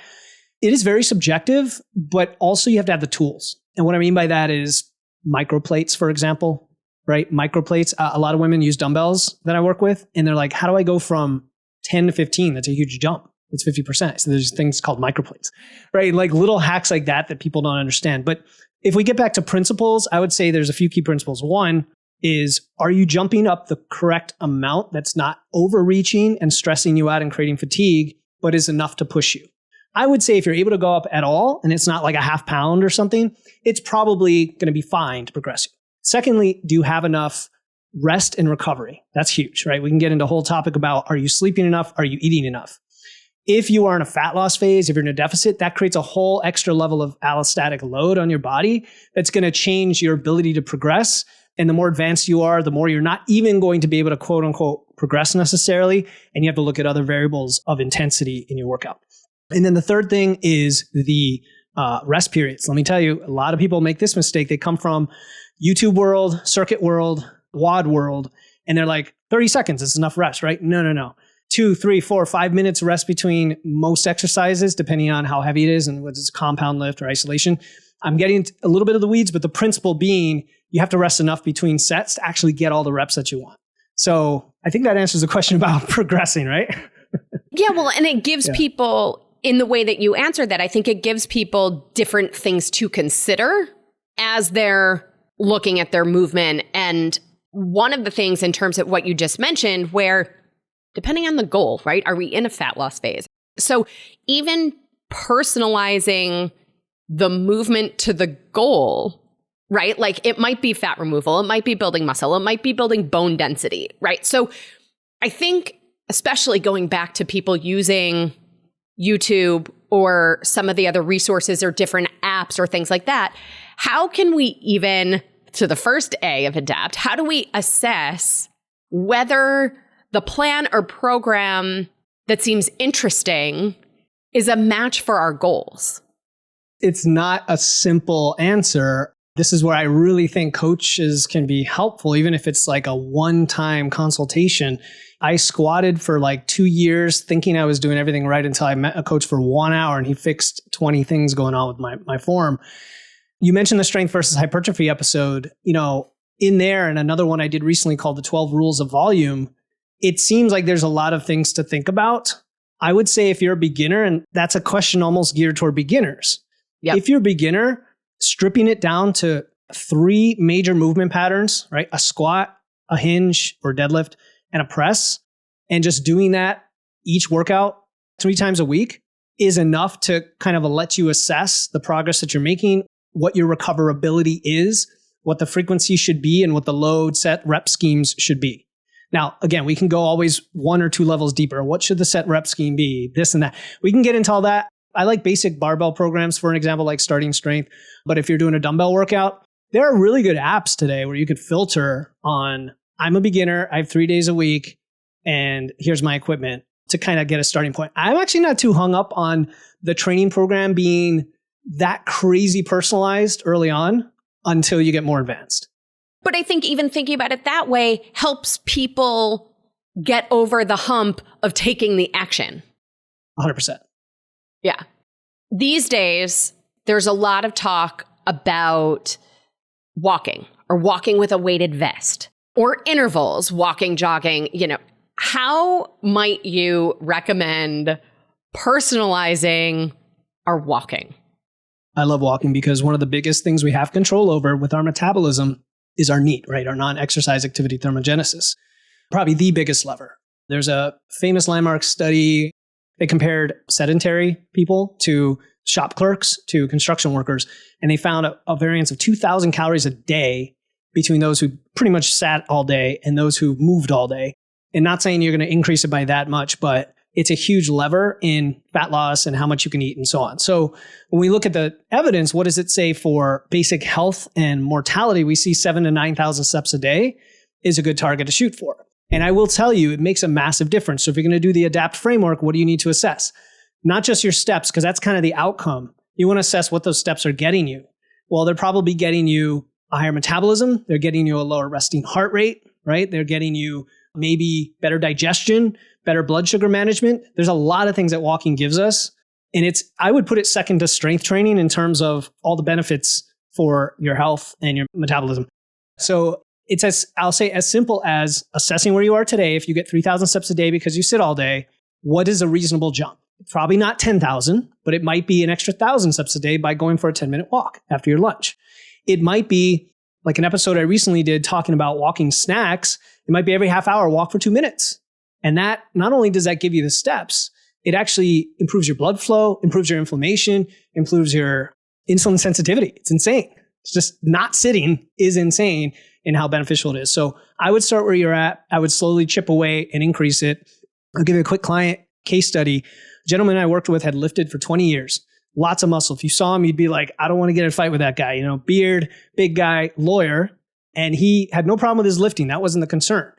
It is very subjective, but also you have to have the tools. And what I mean by that is microplates, for example. Right? Microplates. A lot of women use dumbbells that I work with, and they're like, how do I go from 10 to 15? That's a huge jump. It's 50%. So there's things called microplates, right? Like little hacks like that people don't understand. But if we get back to principles, I would say there's a few key principles. One is, are you jumping up the correct amount that's not overreaching and stressing you out and creating fatigue, but is enough to push you? I would say if you're able to go up at all, and it's not like a half pound or something, it's probably going to be fine to progress you. Secondly, do you have enough rest and recovery. That's huge, right? We can get into a whole topic about, are you sleeping enough? Are you eating enough? If you are in a fat loss phase, if you're in a deficit, that creates a whole extra level of allostatic load on your body that's going to change your ability to progress. And the more advanced you are, the more you're not even going to be able to quote unquote progress necessarily. And you have to look at other variables of intensity in your workout. And then the third thing is the rest periods. Let me tell you, a lot of people make this mistake. They come from YouTube world, circuit world, WOD world, and they're like, 30 seconds is enough rest, right? No. 2, 3, 4, 5 minutes rest between most exercises, depending on how heavy it is and whether it's compound lift or isolation. I'm getting a little bit of the weeds, but the principle being you have to rest enough between sets to actually get all the reps that you want. So I think that answers the question about progressing, right? Yeah, well, and it gives people, in the way that you answered that, I think it gives people different things to consider as they're looking at their movement. And one of the things in terms of what you just mentioned, where depending on the goal, right? Are we in a fat loss phase? So even personalizing the movement to the goal, right? Like it might be fat removal, it might be building muscle, it might be building bone density, right? So I think, especially going back to people using YouTube or some of the other resources or different apps or things like that, how can we even, to the first A of ADAPT, how do we assess whether the plan or program that seems interesting is a match for our goals? It's not a simple answer. This is where I really think coaches can be helpful, even if it's like a one-time consultation. I squatted for like 2 years thinking I was doing everything right until I met a coach for 1 hour and he fixed 20 things going on with my form. You mentioned the strength versus hypertrophy episode. In there, and another one I did recently called the 12 Rules of Volume, it seems like there's a lot of things to think about. I would say if you're a beginner, and that's a question almost geared toward beginners. Yep. If you're a beginner, stripping it down to 3 major movement patterns, right? A squat, a hinge or deadlift, and a press, and just doing that each workout 3 times a week is enough to kind of let you assess the progress that you're making, what your recoverability is, what the frequency should be, and what the load set rep schemes should be. Now, again, we can go always 1 or 2 levels deeper. What should the set rep scheme be? This and that. We can get into all that. I like basic barbell programs, for an example, like Starting Strength. But if you're doing a dumbbell workout, there are really good apps today where you could filter on, I'm a beginner, I have 3 days a week, and here's my equipment to kind of get a starting point. I'm actually not too hung up on the training program being that crazy personalized early on until you get more advanced. But I think even thinking about it that way helps people get over the hump of taking the action. 100%. Yeah. These days, there's a lot of talk about walking or walking with a weighted vest or intervals, walking, jogging. How might you recommend personalizing our walking? I love walking because one of the biggest things we have control over with our metabolism is our NEAT, right? Our non-exercise activity thermogenesis. Probably the biggest lever. There's a famous landmark study. They compared sedentary people to shop clerks to construction workers, and they found a variance of 2,000 calories a day between those who pretty much sat all day and those who moved all day. And not saying you're going to increase it by that much, but it's a huge lever in fat loss and how much you can eat and so on. So when we look at the evidence, what does it say for basic health and mortality? We see 7,000 to 9,000 steps a day is a good target to shoot for. And I will tell you, it makes a massive difference. So if you're going to do the ADAPT framework, what do you need to assess? Not just your steps, because that's kind of the outcome. You want to assess what those steps are getting you. Well, they're probably getting you a higher metabolism. They're getting you a lower resting heart rate, right? They're getting you maybe better digestion, better blood sugar management. There's a lot of things that walking gives us. And I would put it second to strength training in terms of all the benefits for your health and your metabolism. So it's I'll say as simple as assessing where you are today. If you get 3,000 steps a day because you sit all day, what is a reasonable jump? Probably not 10,000, but it might be an extra 1,000 steps a day by going for a 10-minute walk after your lunch. It might be like an episode I recently did talking about walking snacks. It might be every half hour, walk for 2 minutes. And that, not only does that give you the steps, it actually improves your blood flow, improves your inflammation, improves your insulin sensitivity. It's insane. It's just not sitting is insane. in how beneficial it is. So I would start where you're at. I would slowly chip away and increase it. I'll give you a quick client case study. A gentleman I worked with had lifted for 20 years. Lots of muscle. If you saw him, you'd be like, I don't want to get in a fight with that guy. Beard, big guy, lawyer. And he had no problem with his lifting. That wasn't the concern.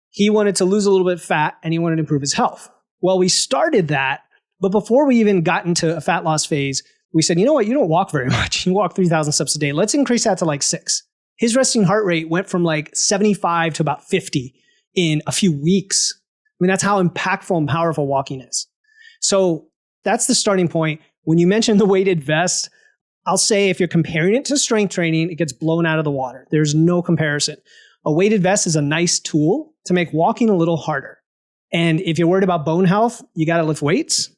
He wanted to lose a little bit of fat and he wanted to improve his health. Well, we started that. But before we even got into a fat loss phase, we said, you know what? You don't walk very much. You walk 3,000 steps a day. Let's increase that to like 6. His resting heart rate went from like 75 to about 50 in a few weeks. I mean, that's how impactful and powerful walking is. So that's the starting point. When you mentioned the weighted vest, I'll say if you're comparing it to strength training, it gets blown out of the water. There's no comparison. A weighted vest is a nice tool to make walking a little harder. And if you're worried about bone health, you got to lift weights.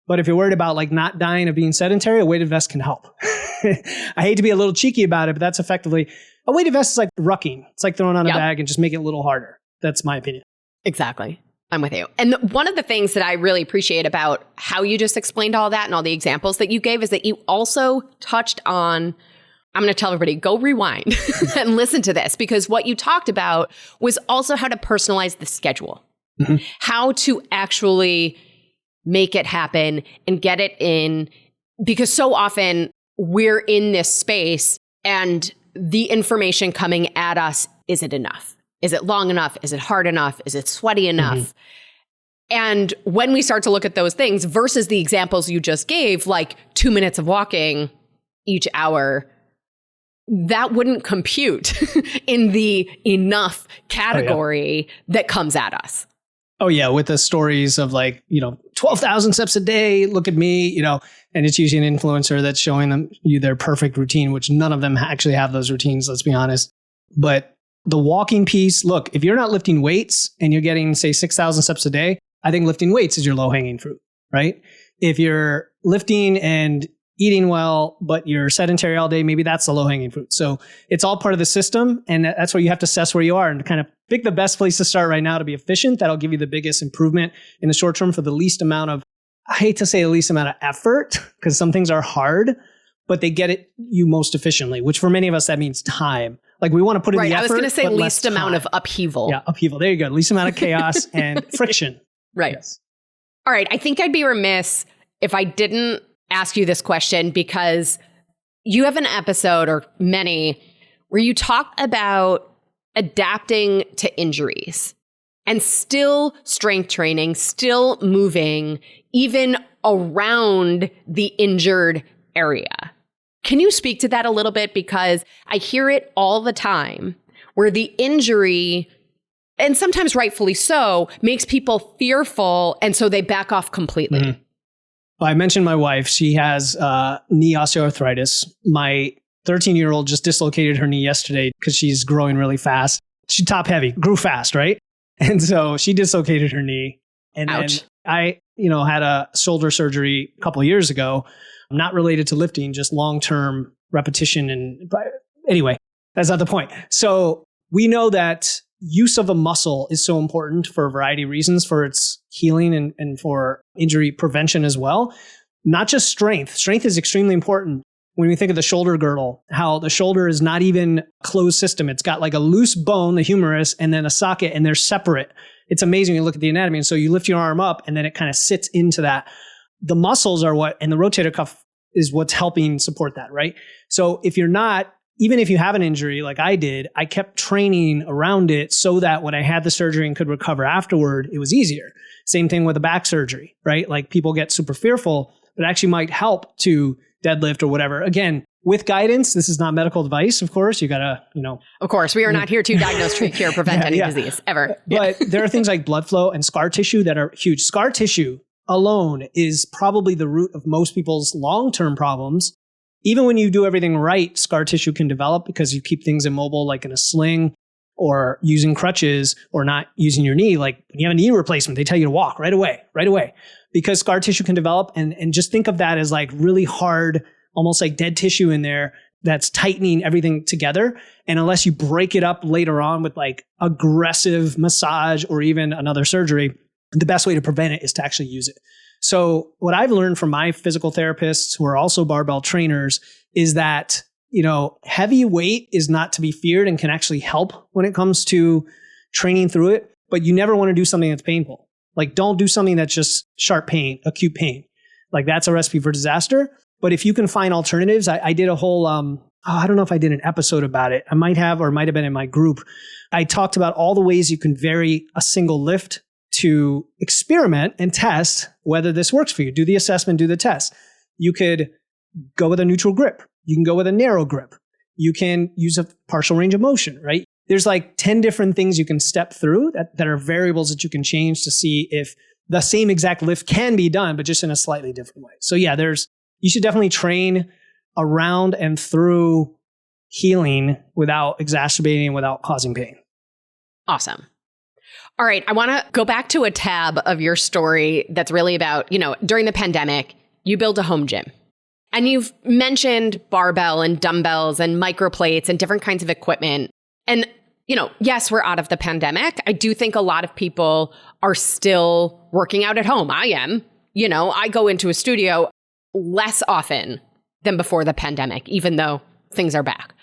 But if you're worried about like not dying of being sedentary, a weighted vest can help. I hate to be a little cheeky about it, but that's effectively, a weighted vest is like rucking. It's like throwing on a bag and just make it a little harder. That's my opinion. Exactly. I'm with you. And one of the things that I really appreciate about how you just explained all that and all the examples that you gave is that you also touched on, I'm going to tell everybody, go rewind and listen to this, because what you talked about was also how to personalize the schedule, how to actually make it happen and get it in, because so often we're in this space and the information coming at us isn't enough. Is it long enough? Is it hard enough? Is it sweaty enough? And when we start to look at those things versus the examples you just gave, like 2 minutes of walking each hour, that wouldn't compute in the enough category that comes at us. Oh yeah, with the stories of like, 12,000 steps a day, look at me, and it's usually an influencer that's showing them their perfect routine, which none of them actually have those routines, let's be honest. But the walking piece, look, if you're not lifting weights and you're getting, say, 6,000 steps a day, I think lifting weights is your low-hanging fruit, right? If you're lifting and eating well, but you're sedentary all day, maybe that's the low-hanging fruit. So it's all part of the system, and that's where you have to assess where you are and kind of pick the best place to start right now to be efficient. That'll give you the biggest improvement in the short term for the least amount of, I hate to say the least amount of effort, because some things are hard, but they get it you most efficiently, which for many of us, that means time. Like we want to put in the effort. I was going to say least amount of upheaval. Yeah, upheaval. There you go. Least amount of chaos and friction. Right. Yes. All right. I think I'd be remiss if I didn't ask you this question, because you have an episode, or many, where you talk about adapting to injuries and still strength training, still moving, even around the injured area. Can you speak to that a little bit? Because I hear it all the time where the injury, and sometimes rightfully so, makes people fearful. And so they back off completely. Well, I mentioned my wife. She has knee osteoarthritis. My 13-year-old just dislocated her knee yesterday because she's growing really fast. She's top heavy, grew fast, right? And so she dislocated her knee. And Ouch. Then I, had a shoulder surgery a couple of years ago. Not related to lifting, just long-term repetition. And anyway, that's not the point. So we know that use of a muscle is so important for a variety of reasons, for its healing and for injury prevention as well. Not just strength. Strength is extremely important. When we think of the shoulder girdle, how the shoulder is not even a closed system. It's got like a loose bone, the humerus, and then a socket, and they're separate. It's amazing when you look at the anatomy. And so you lift your arm up and then it kind of sits into that. The muscles are and the rotator cuff is what's helping support that, right? So if you're not, even if you have an injury like I did, I kept training around it so that when I had the surgery and could recover afterward, it was easier. Same thing with a back surgery, right? Like people get super fearful, but it actually might help to deadlift or whatever. Again, with guidance, this is not medical advice, of course. You got to, Of course, we are not here to diagnose, treat, cure, prevent any disease, ever. But there are things like blood flow and scar tissue that are huge. Scar tissue alone is probably the root of most people's long-term problems. Even when you do everything right, scar tissue can develop because you keep things immobile, like in a sling or using crutches or not using your knee. Like when you have a knee replacement, they tell you to walk right away, because scar tissue can develop. And just think of that as like really hard, almost like dead tissue in there that's tightening everything together. And unless you break it up later on with like aggressive massage or even another surgery, the best way to prevent it is to actually use it. So what I've learned from my physical therapists who are also barbell trainers is that heavy weight is not to be feared and can actually help when it comes to training through it, but you never want to do something that's painful. Like, don't do something that's just sharp pain, acute pain. Like, that's a recipe for disaster. But if you can find alternatives, I did a whole, I don't know if I did an episode about it. I might have, or it might have been in my group. I talked about all the ways you can vary a single lift to experiment and test whether this works for you. Do the assessment, do the test. You could go with a neutral grip. You can go with a narrow grip. You can use a partial range of motion, right? There's like 10 different things you can step through that are variables that you can change to see if the same exact lift can be done, but just in a slightly different way. So yeah, you should definitely train around and through healing without exacerbating, without causing pain. Awesome. All right. I want to go back to a tab of your story that's really about, during the pandemic, you build a home gym. And you've mentioned barbell and dumbbells and microplates and different kinds of equipment. And, yes, we're out of the pandemic. I do think a lot of people are still working out at home. I am. I go into a studio less often than before the pandemic, even though things are back.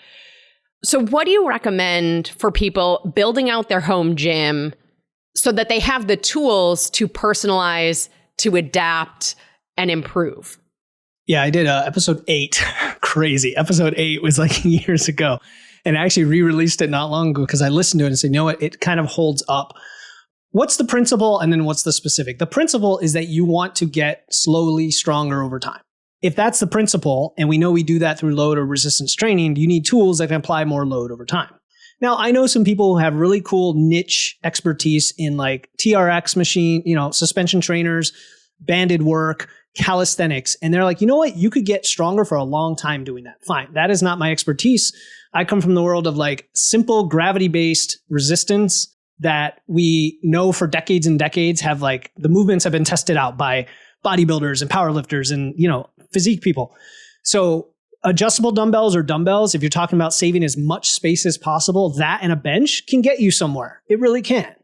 So what do you recommend for people building out their home gym so that they have the tools to personalize, to adapt, and improve? Yeah, I did episode 8. Crazy. Episode 8 was like years ago. And I actually re-released it not long ago because I listened to it and said, you know what, it kind of holds up. What's the principle and then what's the specific? The principle is that you want to get slowly stronger over time. If that's the principle, and we know we do that through load or resistance training, you need tools that can apply more load over time. Now, I know some people who have really cool niche expertise in like TRX machine, suspension trainers, banded work, calisthenics. And they're like, you know what? You could get stronger for a long time doing that. Fine. That is not my expertise. I come from the world of like simple gravity-based resistance that we know for decades and decades have like the movements have been tested out by bodybuilders and powerlifters and, physique people. So adjustable dumbbells or dumbbells, if you're talking about saving as much space as possible, that and a bench can get you somewhere. It really can.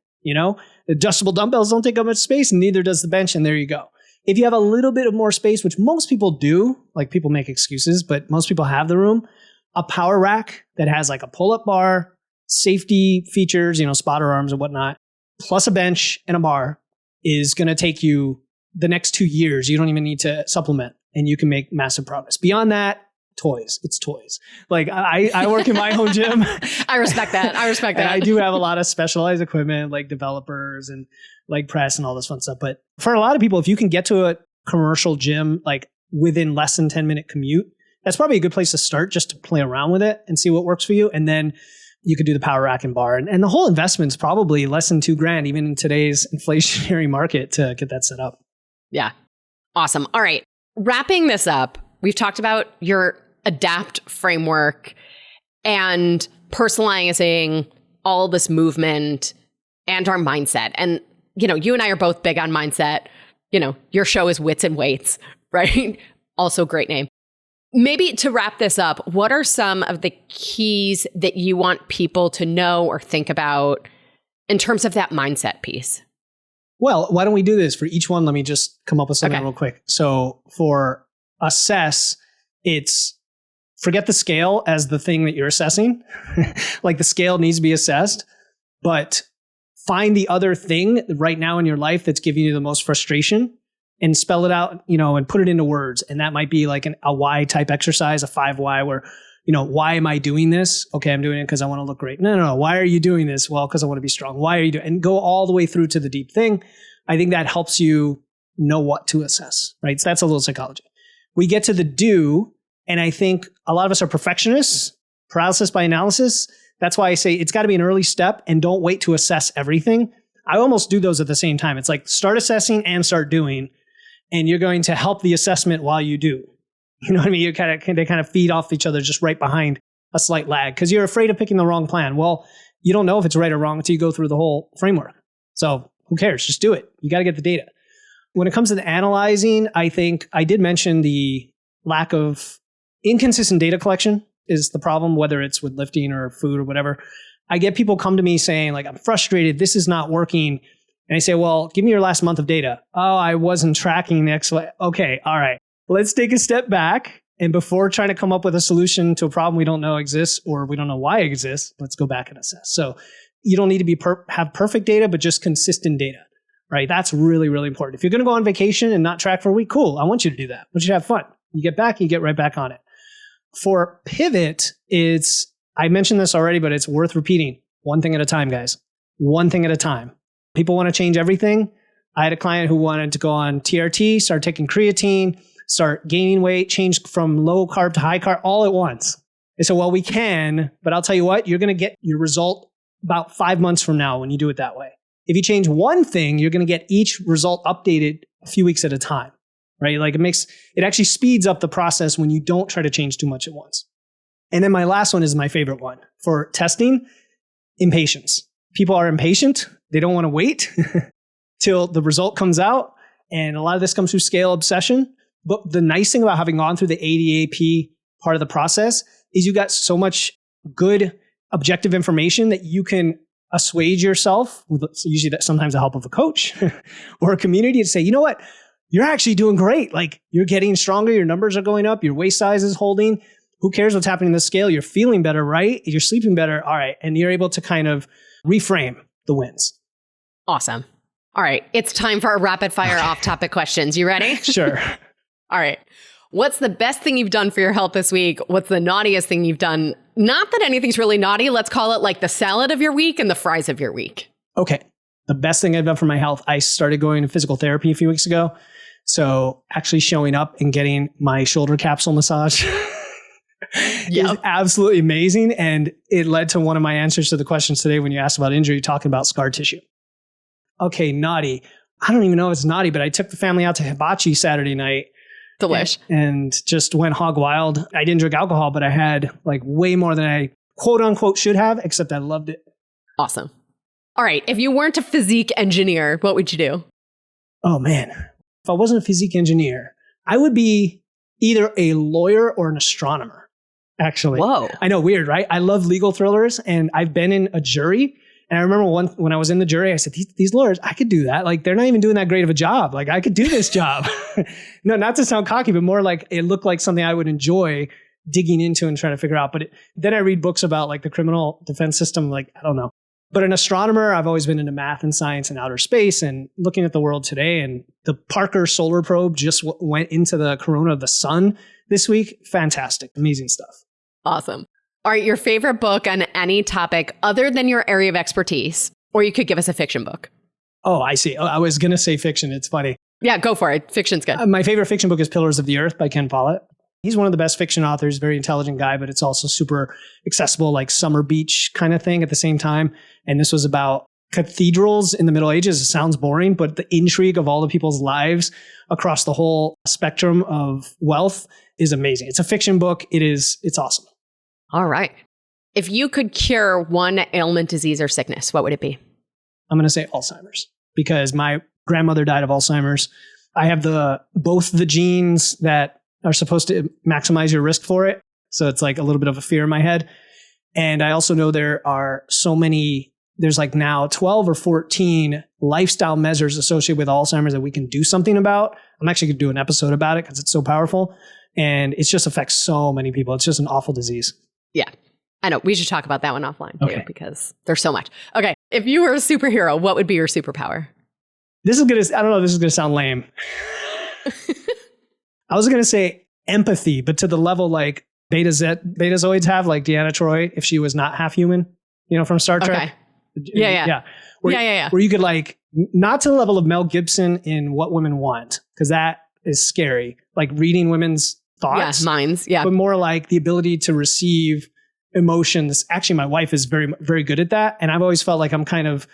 Adjustable dumbbells don't take up much space and neither does the bench. And there you go. If you have a little bit of more space, which most people do, like people make excuses, but most people have the room, a power rack that has like a pull-up bar, safety features, spotter arms and whatnot, plus a bench and a bar is going to take you the next 2 years. You don't even need to supplement and you can make massive progress. Beyond that, toys. It's toys. Like I work in my home gym. I respect that. And I do have a lot of specialized equipment like developers and leg press and all this fun stuff. But for a lot of people, if you can get to a commercial gym like within less than 10-minute commute, that's probably a good place to start just to play around with it and see what works for you. And then you could do the power rack and bar. And the whole investment's probably less than $2,000, even in today's inflationary market to get that set up. Yeah. Awesome. All right. Wrapping this up, we've talked about your ADAPT framework and personalizing all this movement and our mindset. And, you and I are both big on mindset. Your show is Wits and Weights, right? Also great name. Maybe to wrap this up, what are some of the keys that you want people to know or think about in terms of that mindset piece? Well, why don't we do this for each one? Let me just come up with something real quick. So for assess, it's forget the scale as the thing that you're assessing. Like the scale needs to be assessed, but find the other thing right now in your life that's giving you the most frustration and spell it out, and put it into words. And that might be like a why type exercise, a 5 why, where, why am I doing this? Okay, I'm doing it because I want to look great. No. Why are you doing this? Well, because I want to be strong. Why are you doing it? And go all the way through to the deep thing. I think that helps you know what to assess, right? So that's a little psychology. We get to the do. And I think a lot of us are perfectionists, paralysis by analysis. That's why I say it's got to be an early step and don't wait to assess everything. I almost do those at the same time. It's like start assessing and start doing. And you're going to help the assessment while you do. You know what I mean? They kind of feed off each other just right behind a slight lag because you're afraid of picking the wrong plan. Well, you don't know if it's right or wrong until you go through the whole framework. So who cares? Just do it. You got to get the data. When it comes to the analyzing, I think I did mention the lack of inconsistent data collection is the problem, whether it's with lifting or food or whatever. I get people come to me saying like, I'm frustrated. This is not working. And I say, well, give me your last month of data. Oh, I wasn't tracking the X. Okay. All right. Let's take a step back And before trying to come up with a solution to a problem we don't know exists or we don't know why it exists, let's go back and assess. So you don't need to be have perfect data, but just consistent data, right? That's really, really important. If you're going to go on vacation and not track for a week, cool. I want you to do that. I want you to have fun. You get back, you get right back on it. For pivot, I mentioned this already, but it's worth repeating. One thing at a time, guys. One thing at a time. People want to change everything. I had a client who wanted to go on TRT, start taking creatine, start gaining weight, change from low carb to high carb all at once. They said, well, we can, but I'll tell you what, you're going to get your result about 5 months from now when you do it that way. If you change one thing, you're going to get each result updated a few weeks at a time, right? Like it actually speeds up the process when you don't try to change too much at once. And then my last one is my favorite one for testing, impatience. People are impatient. They don't want to wait till the result comes out. And a lot of this comes through scale obsession. But the nice thing about having gone through the ADAP part of the process is you got so much good objective information that you can assuage yourself with usually sometimes the help of a coach or a community to say, you know what, you're actually doing great. Like you're getting stronger. Your numbers are going up. Your waist size is holding. Who cares what's happening in the scale? You're feeling better, right? You're sleeping better. All right. And you're able to kind of reframe the wins. Awesome. All right. It's time for our rapid fire off-topic questions. You ready? Sure. All right. What's the best thing you've done for your health this week? What's the naughtiest thing you've done? Not that anything's really naughty. Let's call it like the salad of your week and the fries of your week. Okay. The best thing I've done for my health, I started going to physical therapy a few weeks ago. So actually showing up and getting my shoulder capsule massage is absolutely amazing. And it led to one of my answers to the questions today when you asked about injury, talking about scar tissue. Okay, naughty. I don't even know if it's naughty, but I took the family out to hibachi Saturday night. Delish. And just went hog wild. I didn't drink alcohol, but I had like way more than I quote unquote should have, except I loved it. Awesome. All right. If you weren't a physique engineer, what would you do? Oh man. If I wasn't a physique engineer, I would be either a lawyer or an astronomer, actually. Whoa. I know, weird, right? I love legal thrillers and I've been in a jury. And I remember when I was in the jury, I said, these lawyers, I could do that. Like, they're not even doing that great of a job. Like, I could do this job. No, not to sound cocky, but more like it looked like something I would enjoy digging into and trying to figure out. But then I read books about like the criminal defense system. Like, I don't know. But an astronomer, I've always been into math and science and outer space and looking at the world today. And the Parker solar probe just went into the corona of the sun this week. Fantastic. Amazing stuff. Awesome. All right, your favorite book on any topic other than your area of expertise, or you could give us a fiction book. Oh, I see. Oh, I was going to say fiction. It's funny. Yeah, go for it. Fiction's good. My favorite fiction book is Pillars of the Earth by Ken Follett. He's one of the best fiction authors, very intelligent guy, but it's also super accessible, like summer beach kind of thing at the same time. And this was about cathedrals in the Middle Ages. It sounds boring, but the intrigue of all the people's lives across the whole spectrum of wealth is amazing. It's a fiction book. It's awesome. All right. If you could cure one ailment, disease, or sickness, what would it be? I'm going to say Alzheimer's because my grandmother died of Alzheimer's. I have both the genes that are supposed to maximize your risk for it. So it's like a little bit of a fear in my head. And I also know there are there's like now 12 or 14 lifestyle measures associated with Alzheimer's that we can do something about. I'm actually going to do an episode about it because it's so powerful. And it just affects so many people. It's just an awful disease. Yeah. I know. We should talk about that one offline too, because there's so much. Okay. If you were a superhero, what would be your superpower? I don't know if this is going to sound lame. I was going to say empathy, but to the level like Betazoids have, like Deanna Troi, if she was not half human, from Star Trek. Okay. Yeah. Where you could like, not to the level of Mel Gibson in What Women Want, because that is scary. Like reading women's thoughts. Yeah, minds. Yeah. But more like the ability to receive emotions. Actually, my wife is very, very good at that. And I've always felt like I'm kind of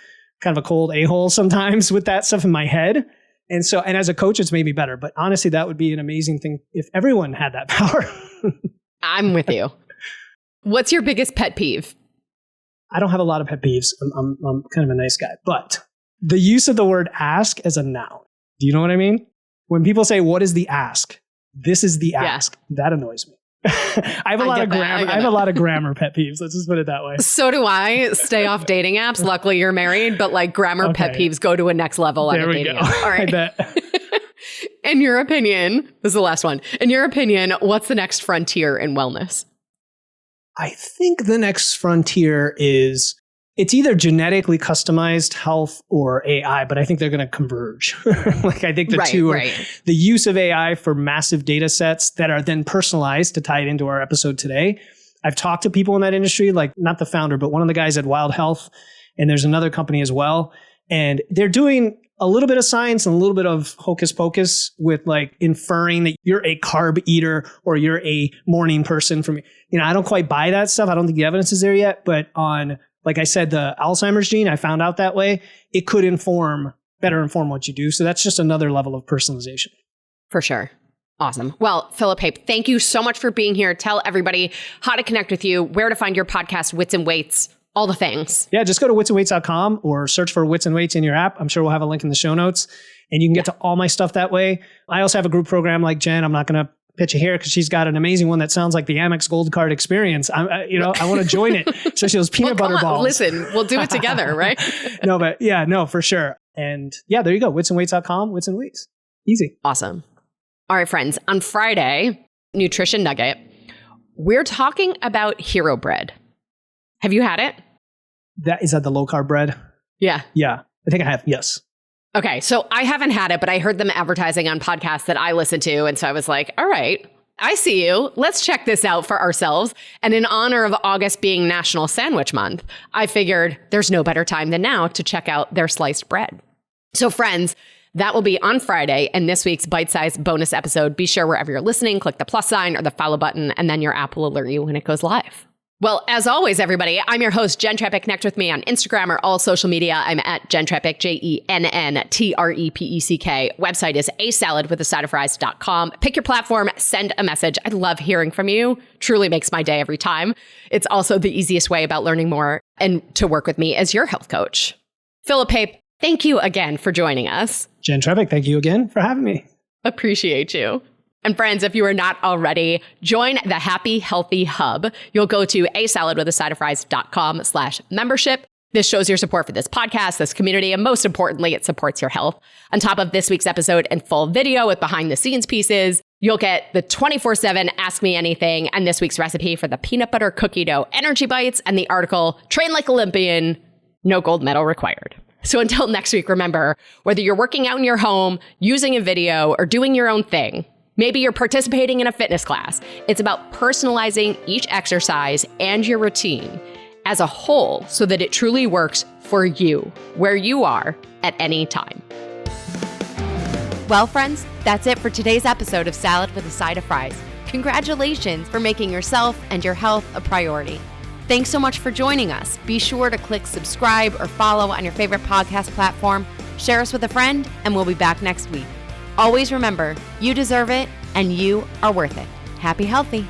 a cold a-hole sometimes with that stuff in my head. And as a coach, it's made me better. But honestly, that would be an amazing thing if everyone had that power. I'm with you. What's your biggest pet peeve? I don't have a lot of pet peeves. I'm kind of a nice guy. But the use of the word ask as a noun. Do you know what I mean? When people say, what is the ask? This is the ask. That annoys me. I have a lot of grammar. I have a lot of grammar pet peeves. Let's just put it that way. So do I. Stay off dating apps. Luckily, you're married, but like grammar pet peeves go to a next level on a dating app. All right. I bet. In your opinion, this is the last one. In your opinion, what's the next frontier in wellness? I think the next frontier is it's either genetically customized health or AI, but I think they're going to converge. Like I think the two are the use of AI for massive data sets that are then personalized, to tie it into our episode today. I've talked to people in that industry, like not the founder, but one of the guys at Wild Health, and there's another company as well. And they're doing a little bit of science and a little bit of hocus pocus with like inferring that you're a carb eater or you're a morning person. From, I don't quite buy that stuff. I don't think the evidence is there yet, but on, like I said, the Alzheimer's gene, I found out that way. It could better inform what you do. So that's just another level of personalization. For sure. Awesome. Well, Philip Pape, thank you so much for being here. Tell everybody how to connect with you, where to find your podcast, Wits and Weights, all the things. Yeah, just go to witsandweights.com or search for Wits and Weights in your app. I'm sure we'll have a link in the show notes, and you can get to all my stuff that way. I also have a group program like Jen. I'm not going to pitch it here because she's got an amazing one that sounds like the Amex Gold Card experience. I want to join it, especially those peanut butter balls. Listen, we'll do it together, right? No, for sure. And yeah, there you go. Witsandweights.com, Wits and Weights. Easy. Awesome. All right, friends. On Friday, Nutrition Nugget, we're talking about Hero Bread. Have you had it? Is that the low carb bread? Yeah. Yeah. I think I have. Yes. Okay. So I haven't had it, but I heard them advertising on podcasts that I listen to. And so I was like, all right, I see you. Let's check this out for ourselves. And in honor of August being National Sandwich Month, I figured there's no better time than now to check out their sliced bread. So friends, that will be on Friday and this week's bite-sized bonus episode. Be sure wherever you're listening, click the plus sign or the follow button, and then your app will alert you when it goes live. Well, as always, everybody, I'm your host, Jenn Trepeck. Connect with me on Instagram or all social media. I'm at Jenn Trepeck, JENN TREPECK. Website is asaladwithasideofries.com. Pick your platform, send a message. I love hearing from you. Truly makes my day every time. It's also the easiest way about learning more and to work with me as your health coach. Philip Pape, thank you again for joining us. Jenn Trepeck, thank you again for having me. Appreciate you. And friends, if you are not already, join the Happy Healthy Hub. You'll go to asaladwithasideofries.com/membership. This shows your support for this podcast, this community, and most importantly, it supports your health. On top of this week's episode and full video with behind the scenes pieces, you'll get the 24/7 Ask Me Anything and this week's recipe for the peanut butter cookie dough energy bites and the article Train Like Olympian, No Gold Medal Required. So until next week, remember, whether you're working out in your home, using a video, or doing your own thing, maybe you're participating in a fitness class, it's about personalizing each exercise and your routine as a whole so that it truly works for you, where you are at any time. Well, friends, that's it for today's episode of Salad with a Side of Fries. Congratulations for making yourself and your health a priority. Thanks so much for joining us. Be sure to click subscribe or follow on your favorite podcast platform, share us with a friend, and we'll be back next week. Always remember, you deserve it and you are worth it. Happy healthy.